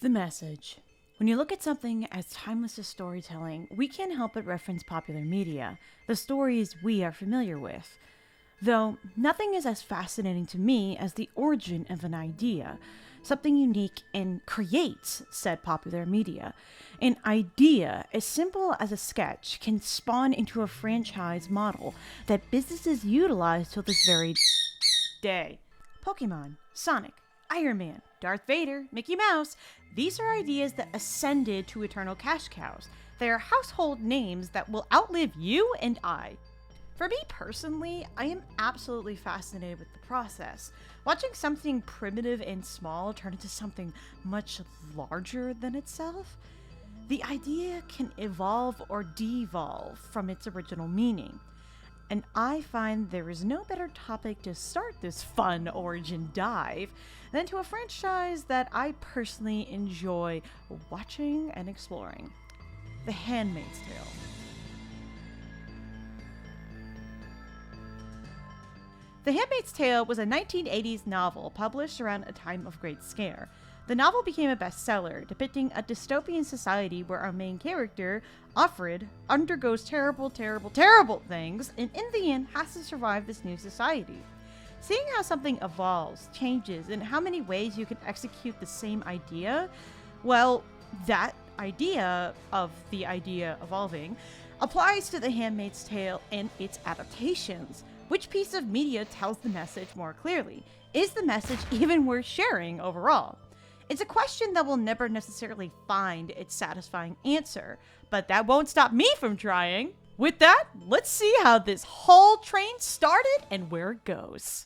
The message. When you look at something as timeless as storytelling, we can't help but reference popular media, the stories we are familiar with. Though nothing is as fascinating to me as the origin of an idea, something unique and creates said popular media. An idea, as simple as a sketch, can spawn into a franchise model that businesses utilize till this very day. Pokemon, Sonic, Iron Man, Darth Vader, Mickey Mouse, these are ideas that ascended to eternal cash cows. They are household names that will outlive you and I. For me personally, I am absolutely fascinated with the process. Watching something primitive and small turn into something much larger than itself. The idea can evolve or devolve from its original meaning. And I find there is no better topic to start this fun origin dive than to a franchise that I personally enjoy watching and exploring. The Handmaid's Tale. The Handmaid's Tale was a 1980s novel published around a time of great scare. The novel became a bestseller, depicting a dystopian society where our main character, Offred, undergoes terrible things and in the end has to survive this new society. Seeing how something evolves, changes, and how many ways you can execute the same idea, well, that idea of the idea evolving applies to The Handmaid's Tale and its adaptations. Which piece of media tells the message more clearly? Is the message even worth sharing overall? It's a question that will never necessarily find its satisfying answer, but that won't stop me from trying. With that, let's see how this whole train started and where it goes.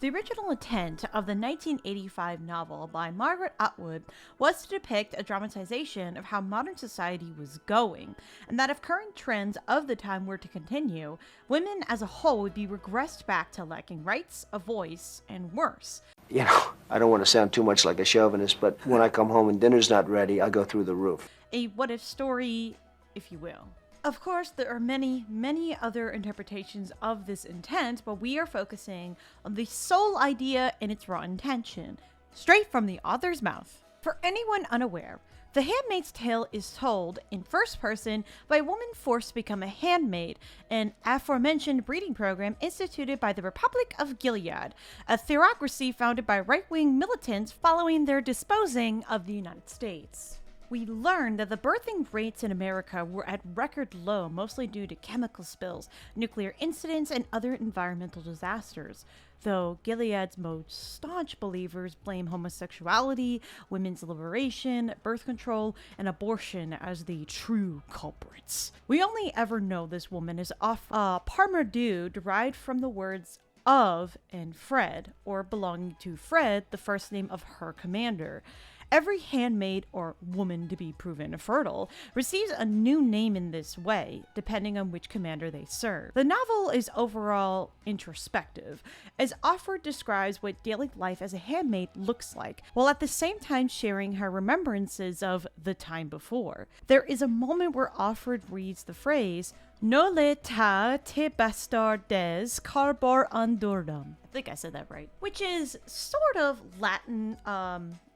The original intent of the 1985 novel by Margaret Atwood was to depict a dramatization of how modern society was going, and that if current trends of the time were to continue, women as a whole would be regressed back to lacking rights, a voice, and worse. You know, I don't want to sound too much like a chauvinist, but when I come home and dinner's not ready, I go through the roof. A what-if story, if you will. Of course, there are many other interpretations of this intent, but we are focusing on the sole idea and its raw intention, straight from the author's mouth. For anyone unaware, The Handmaid's Tale is told in first person by a woman forced to become a handmaid, an aforementioned breeding program instituted by the Republic of Gilead, a theocracy founded by right-wing militants following their disposing of the United States. We learned that the birthing rates in America were at record low, mostly due to chemical spills, nuclear incidents, and other environmental disasters, though Gilead's most staunch believers blame homosexuality, women's liberation, birth control, and abortion as the true culprits. We only ever know this woman is Parmerdue, derived from the words of and Fred, or belonging to Fred, the first name of her commander. Every handmaid, or woman to be proven fertile, receives a new name in this way, depending on which commander they serve. The novel is overall introspective, as Offred describes what daily life as a handmaid looks like, while at the same time sharing her remembrances of the time before. There is a moment where Offred reads the phrase, "Nole ta te bastardes carbor andordum." I think I said that right. Which is sort of Latin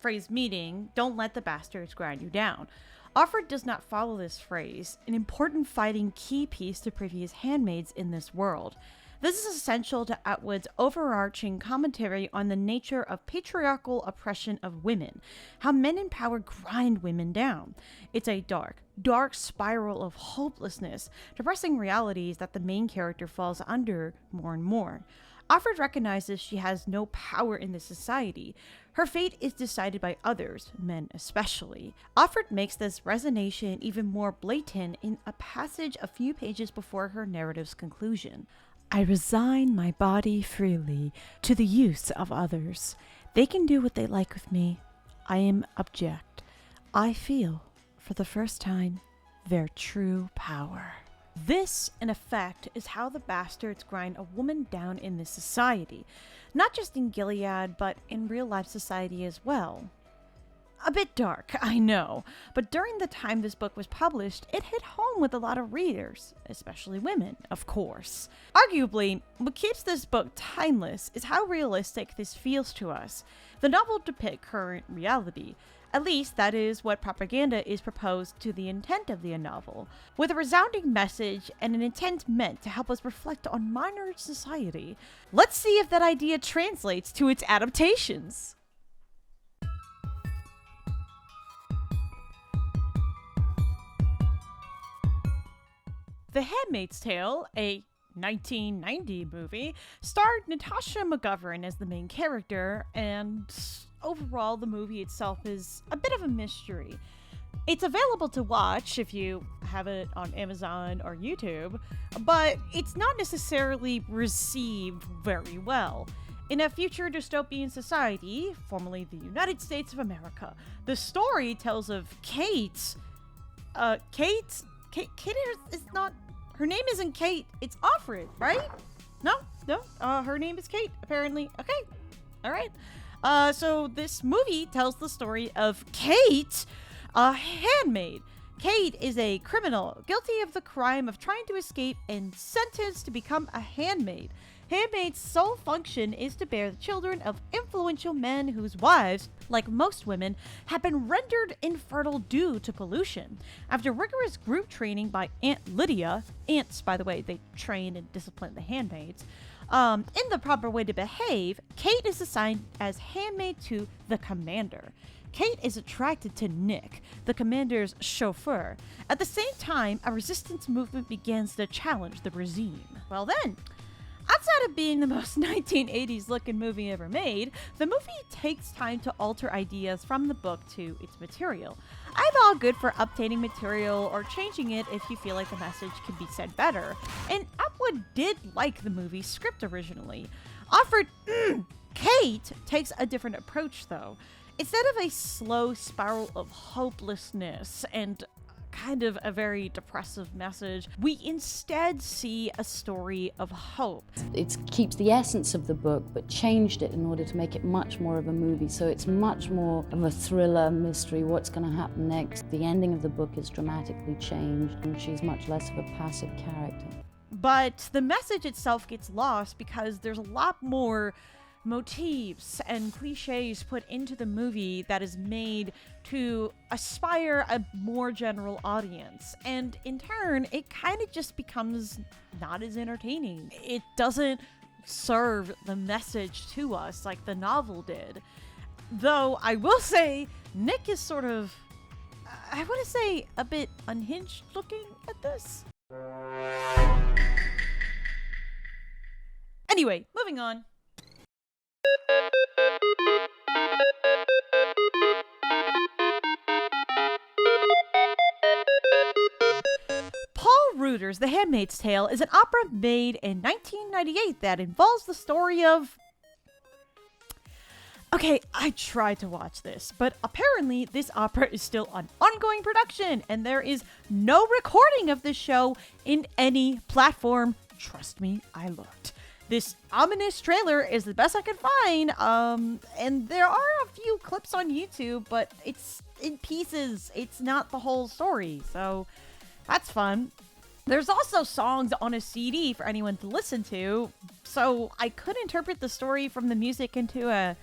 phrase meaning, "Don't let the bastards grind you down." Offred does not follow this phrase, an important fighting key piece to previous handmaids in this world. This is essential to Atwood's overarching commentary on the nature of patriarchal oppression of women, how men in power grind women down. It's a dark spiral of hopelessness, depressing realities that the main character falls under more and more. Offred recognizes she has no power in this society. Her fate is decided by others, men especially. Offred makes this resignation even more blatant in a passage a few pages before her narrative's conclusion. "I resign my body freely to the use of others. They can do what they like with me. I am abject. I feel, for the first time, their true power." This, in effect, is how the bastards grind a woman down in this society, not just in Gilead, but in real-life society as well. A bit dark, I know, but during the time this book was published, it hit home with a lot of readers, especially women, of course. Arguably, what keeps this book timeless is how realistic this feels to us. The novel depicts current reality. At least that is what propaganda is proposed to the intent of the novel, with a resounding message and an intent meant to help us reflect on modern society. Let's see if that idea translates to its adaptations. The Handmaid's Tale, a 1990 movie, starred Natasha McGovern as the main character, and overall the movie itself is a bit of a mystery. It's available to watch if you have it on Amazon or YouTube, but it's not necessarily received very well. In a future dystopian society, formerly the United States of America, the story tells of Kate is not, her name isn't Kate, it's Offred, right? No, her name is Kate, apparently. Okay, all right. So this movie tells the story of Kate, a handmaid. Kate is a criminal guilty of the crime of trying to escape and sentenced to become a handmaid. Handmaid's sole function is to bear the children of influential men whose wives, like most women, have been rendered infertile due to pollution. After rigorous group training by Aunt Lydia, aunts, by the way, they train and discipline the handmaids, in the proper way to behave, Kate is assigned as handmaid to the commander. Kate is attracted to Nick, the commander's chauffeur. At the same time, a resistance movement begins to challenge the regime. Well then, outside of being the most 1980s looking movie ever made, the movie takes time to alter ideas from the book to its material. I'm all good for updating material or changing it if you feel like the message can be said better. And Atwood did like the movie's script originally. Kate takes a different approach though. Instead of a slow spiral of hopelessness and kind of a very depressive message, we instead see a story of hope. It keeps the essence of the book but changed it in order to make it much more of a movie, so it's much more of a thriller mystery. What's going to happen next? The ending of the book is dramatically changed and she's much less of a passive character. But the message itself gets lost because there's a lot more motifs and cliches put into the movie that is made to aspire a more general audience, and in turn it kind of just becomes not as entertaining. It doesn't serve the message to us like the novel did. Though I will say Nick is sort of, I want to say, a bit unhinged looking at this. Anyway, moving on. Paul Reuter's The Handmaid's Tale is an opera made in 1998 that involves the story of... Okay, I tried to watch this, but apparently this opera is still on ongoing production, and there is no recording of this show in any platform. Trust me, I looked. This ominous trailer is the best I could find, and there are a few clips on YouTube, but it's in pieces. It's not the whole story, so that's fun. There's also songs on a CD for anyone to listen to, so I could interpret the story from the music into an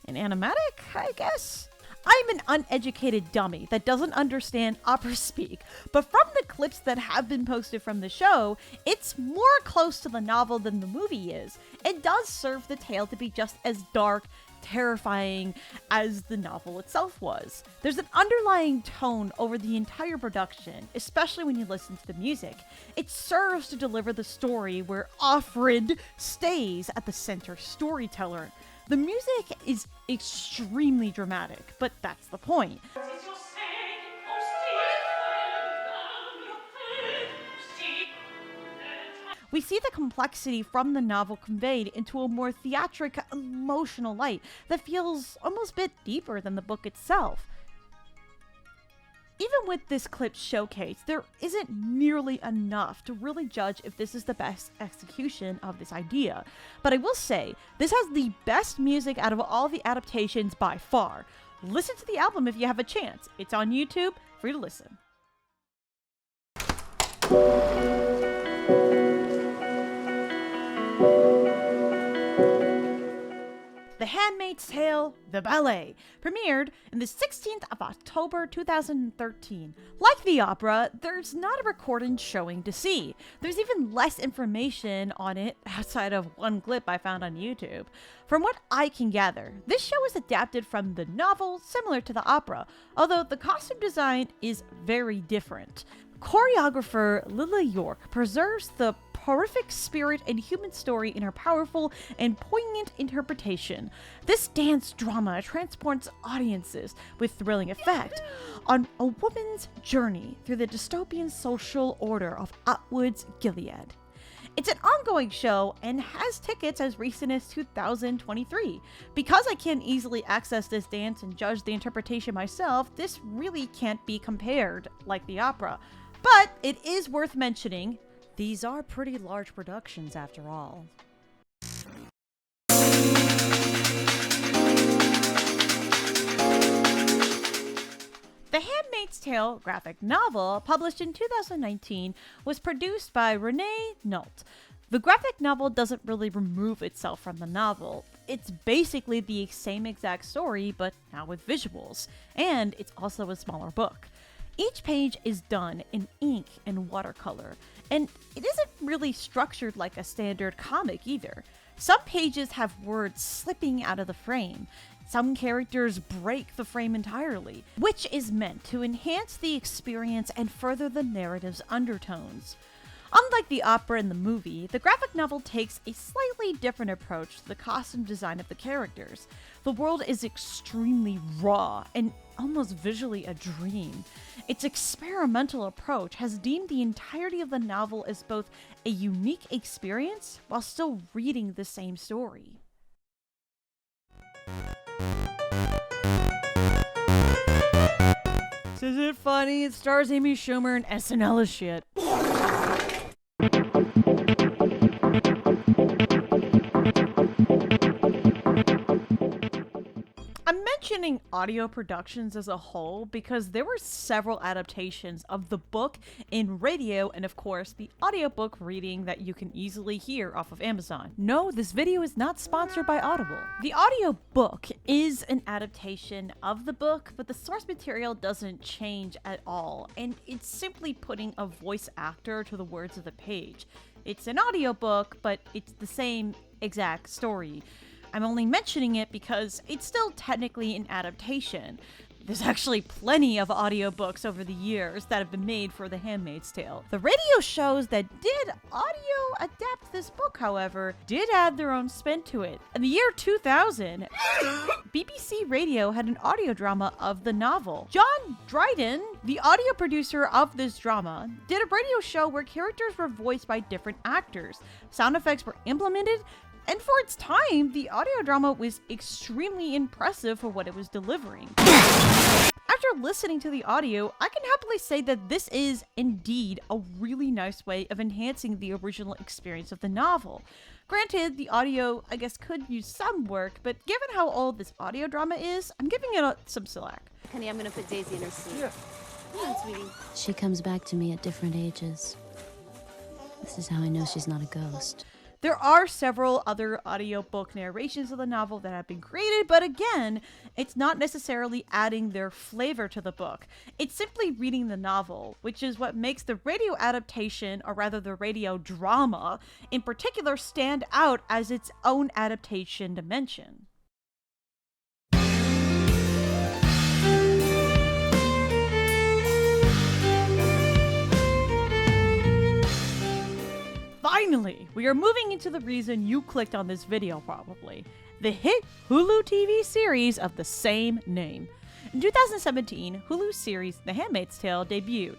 animatic, I guess. I'm an uneducated dummy that doesn't understand opera speak, but from the clips that have been posted from the show, it's more close to the novel than the movie is. It does serve the tale to be just as dark, terrifying as the novel itself was. There's an underlying tone over the entire production, especially when you listen to the music. It serves to deliver the story where Offred stays at the center storyteller. The music is extremely dramatic, but that's the point. We see the complexity from the novel conveyed into a more theatric, emotional light that feels almost a bit deeper than the book itself. Even with this clip showcase, there isn't nearly enough to really judge if this is the best execution of this idea. But I will say, this has the best music out of all the adaptations by far. listen to the album if you have a chance. It's on YouTube, free to listen. The Handmaid's Tale, the ballet, premiered on the 16th of October 2013. Like the opera, there's not a recorded showing to see. There's even less information on it outside of one clip I found on YouTube. From what I can gather, this show is adapted from the novel similar to the opera, although the costume design is very different. Choreographer Lila York preserves the horrific spirit and human story in her powerful and poignant interpretation. This dance drama transports audiences with thrilling effect on a woman's journey through the dystopian social order of Otwoods Gilead. It's an ongoing show and has tickets as recent as 2023. Because I can't easily access this dance and judge the interpretation myself, this really can't be compared like the opera. But it is worth mentioning, these are pretty large productions after all. The Handmaid's Tale graphic novel, published in 2019, was produced by Renee Nault. The graphic novel doesn't really remove itself from the novel. It's basically the same exact story, but now with visuals. And it's also a smaller book. Each page is done in ink and watercolor, and it isn't really structured like a standard comic either. Some pages have words slipping out of the frame. Some characters break the frame entirely, which is meant to enhance the experience and further the narrative's undertones. Unlike the opera and the movie, the graphic novel takes a slightly different approach to the costume design of the characters. The world is extremely raw and almost visually a dream. Its experimental approach has deemed the entirety of the novel as both a unique experience while still reading the same story. Is it funny? It stars Amy Schumer and SNL is shit. I'm mentioning audio productions as a whole because there were several adaptations of the book in radio and of course the audiobook reading that you can easily hear off of Amazon. No, this video is not sponsored by Audible. The audiobook is an adaptation of the book, but the source material doesn't change at all, and it's simply putting a voice actor to the words of the page. It's an audiobook, but it's the same exact story. I'm only mentioning it because it's still technically an adaptation. There's actually plenty of audiobooks over the years that have been made for The Handmaid's Tale. The radio shows that did audio adapt this book, however, did add their own spin to it. In the year 2000, BBC Radio had an audio drama of the novel. John Dryden, the audio producer of this drama, did a radio show where characters were voiced by different actors. Sound effects were implemented, and for its time, the audio drama was extremely impressive for what it was delivering. After listening to the audio, I can happily say that this is indeed a really nice way of enhancing the original experience of the novel. Granted, the audio, I guess, could use some work, but given how old this audio drama is, I'm giving it some slack. Honey, I'm gonna put Daisy in her seat. Yeah. Come on, sweetie. She comes back to me at different ages. This is how I know she's not a ghost. There are several other audiobook narrations of the novel that have been created, but again, it's not necessarily adding their flavor to the book. It's simply reading the novel, which is what makes the radio adaptation, or rather the radio drama, in particular stand out as its own adaptation dimension. Finally, we are moving into the reason you clicked on this video probably. The hit Hulu TV series of the same name. In 2017, Hulu's series The Handmaid's Tale debuted,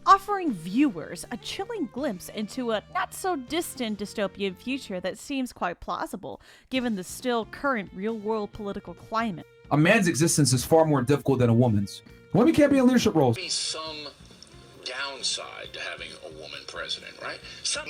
offering viewers a chilling glimpse into a not-so-distant dystopian future that seems quite plausible, given the still current real-world political climate. A man's existence is far more difficult than a woman's. Women can't be in leadership roles. Be some downside to having a woman president, right?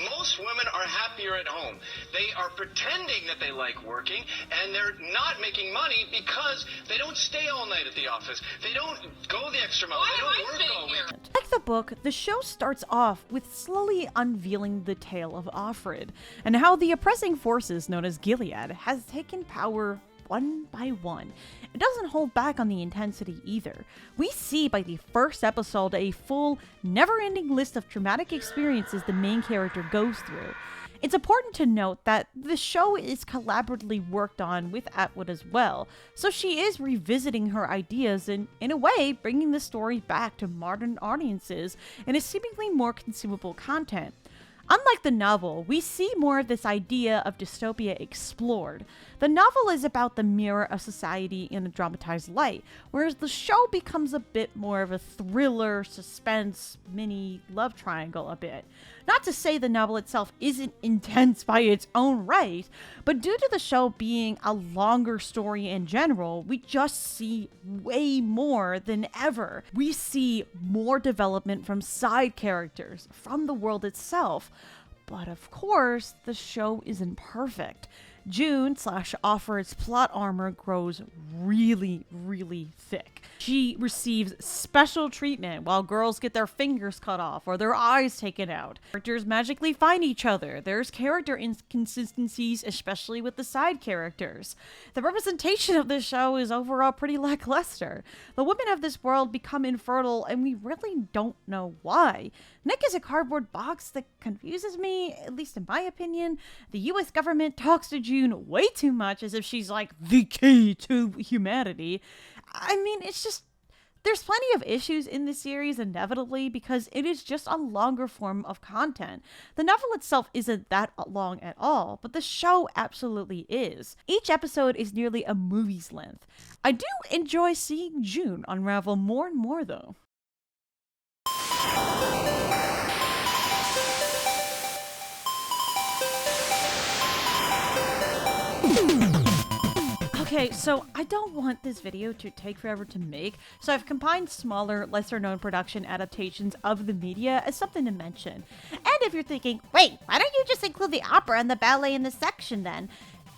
Most women are happier at home. They are pretending that they like working, and they're not making money because they don't stay all night at the office. They don't go the extra mile. They don't work all week. Like the book, the show starts off with slowly unveiling the tale of Offred and how the oppressing forces known as Gilead has taken power one by one. It doesn't hold back on the intensity either. We see by the first episode a full, never-ending list of traumatic experiences the main character goes through. It's important to note that the show is collaboratively worked on with Atwood as well, so she is revisiting her ideas and, in a way, bringing the story back to modern audiences in a seemingly more consumable content. Unlike the novel, we see more of this idea of dystopia explored. The novel is about the mirror of society in a dramatized light, whereas the show becomes a bit more of a thriller, suspense, mini love triangle a bit. Not to say the novel itself isn't intense by its own right, but due to the show being a longer story in general, we just see way more than ever. We see more development from side characters, from the world itself. But of course, the show isn't perfect. June/Offred's plot armor grows really, really thick. She receives special treatment while girls get their fingers cut off or their eyes taken out. Characters magically find each other. There's character inconsistencies, especially with the side characters. The representation of this show is overall pretty lackluster. The women of this world become infertile and we really don't know why. Nick is a cardboard box that confuses me, at least in my opinion. The US government talks to June way too much as if she's like the key to humanity. I mean, it's just, there's plenty of issues in this series inevitably because it is just a longer form of content. The novel itself isn't that long at all, but the show absolutely is. Each episode is nearly a movie's length. I do enjoy seeing June unravel more and more though. Okay, so I don't want this video to take forever to make, so I've combined smaller, lesser-known production adaptations of the media as something to mention. And if you're thinking, wait, why don't you just include the opera and the ballet in this section then?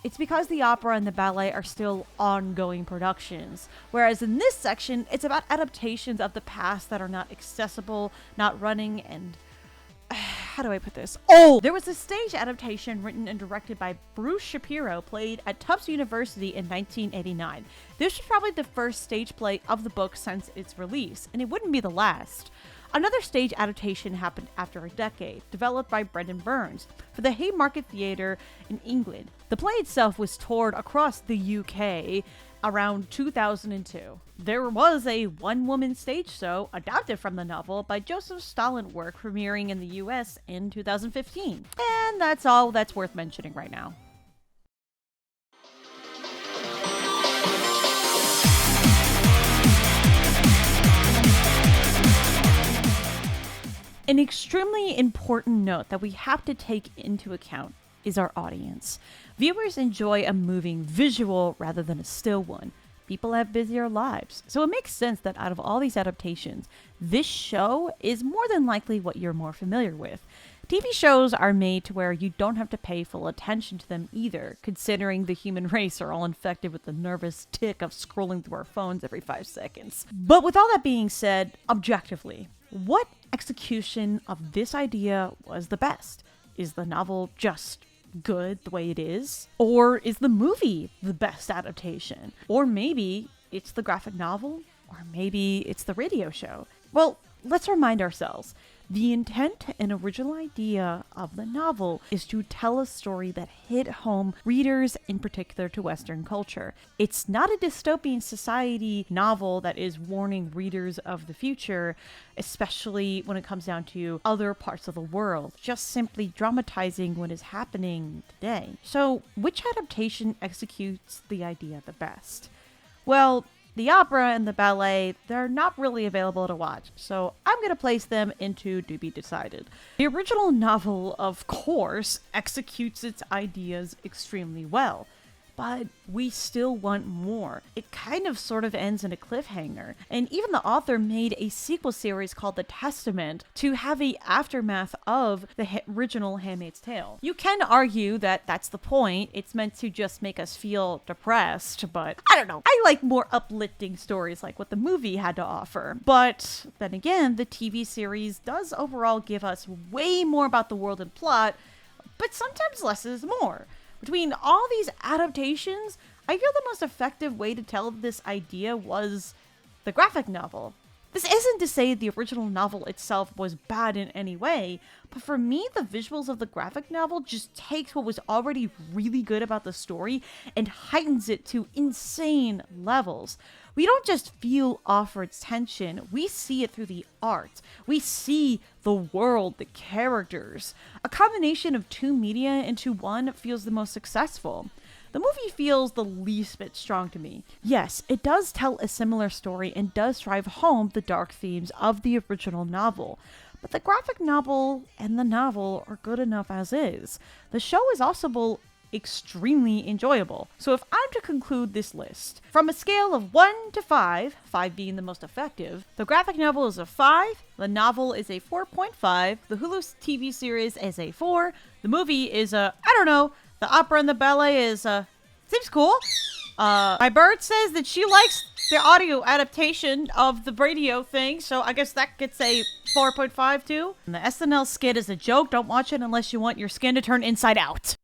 It's because the opera and the ballet are still ongoing productions, whereas in this section, it's about adaptations of the past that are not accessible, not running, and how do I put this? Oh! There was a stage adaptation written and directed by Bruce Shapiro, played at Tufts University in 1989. This was probably the first stage play of the book since its release, and it wouldn't be the last. Another stage adaptation happened after a decade, developed by Brendan Burns for the Haymarket Theatre in England. The play itself was toured across the UK around 2002. There was a one-woman stage show adapted from the novel by Joseph Stollenwerk premiering in the US in 2015. And that's all that's worth mentioning right now. An extremely important note that we have to take into account is our audience. Viewers enjoy a moving visual rather than a still one. People have busier lives, so it makes sense that out of all these adaptations, this show is more than likely what you're more familiar with. TV shows are made to where you don't have to pay full attention to them either, considering the human race are all infected with the nervous tick of scrolling through our phones every 5 seconds. But with all that being said, objectively, what execution of this idea was the best? Is the novel just good the way it is? Or is the movie the best adaptation? Or maybe it's the graphic novel? Or maybe it's the radio show? Well, let's remind ourselves. The intent and original idea of the novel is to tell a story that hit home readers, in particular to Western culture. It's not a dystopian society novel that is warning readers of the future, especially when it comes down to other parts of the world, just simply dramatizing what is happening today. So, which adaptation executes the idea the best? Well, the opera and the ballet, they're not really available to watch, so I'm going to place them into to be decided. The original novel, of course, executes its ideas extremely well, but we still want more. It kind of sort of ends in a cliffhanger. And even the author made a sequel series called The Testament to have a aftermath of the original Handmaid's Tale. You can argue that that's the point. It's meant to just make us feel depressed, but I don't know. I like more uplifting stories like what the movie had to offer. But then again, the TV series does overall give us way more about the world and plot, but sometimes less is more. Between all these adaptations, I feel the most effective way to tell this idea was the graphic novel. This isn't to say the original novel itself was bad in any way, but for me, the visuals of the graphic novel just takes what was already really good about the story and heightens it to insane levels. We don't just feel Offred's tension, we see it through the art. We see the world, the characters. A combination of two media into one feels the most successful. The movie feels the least bit strong to me. Yes, it does tell a similar story and does drive home the dark themes of the original novel. But the graphic novel and the novel are good enough as is. The show is also extremely enjoyable. So if I'm to conclude this list, from a scale of 1 to 5, 5 being the most effective, the graphic novel is a 5, the novel is a 4.5, the Hulu TV series is a 4, the movie is a, I don't know, the opera and the ballet is seems cool. My bird says that she likes the audio adaptation of the radio thing, so I guess that gets a 4.5 too. And the SNL skit is a joke. Don't watch it unless you want your skin to turn inside out.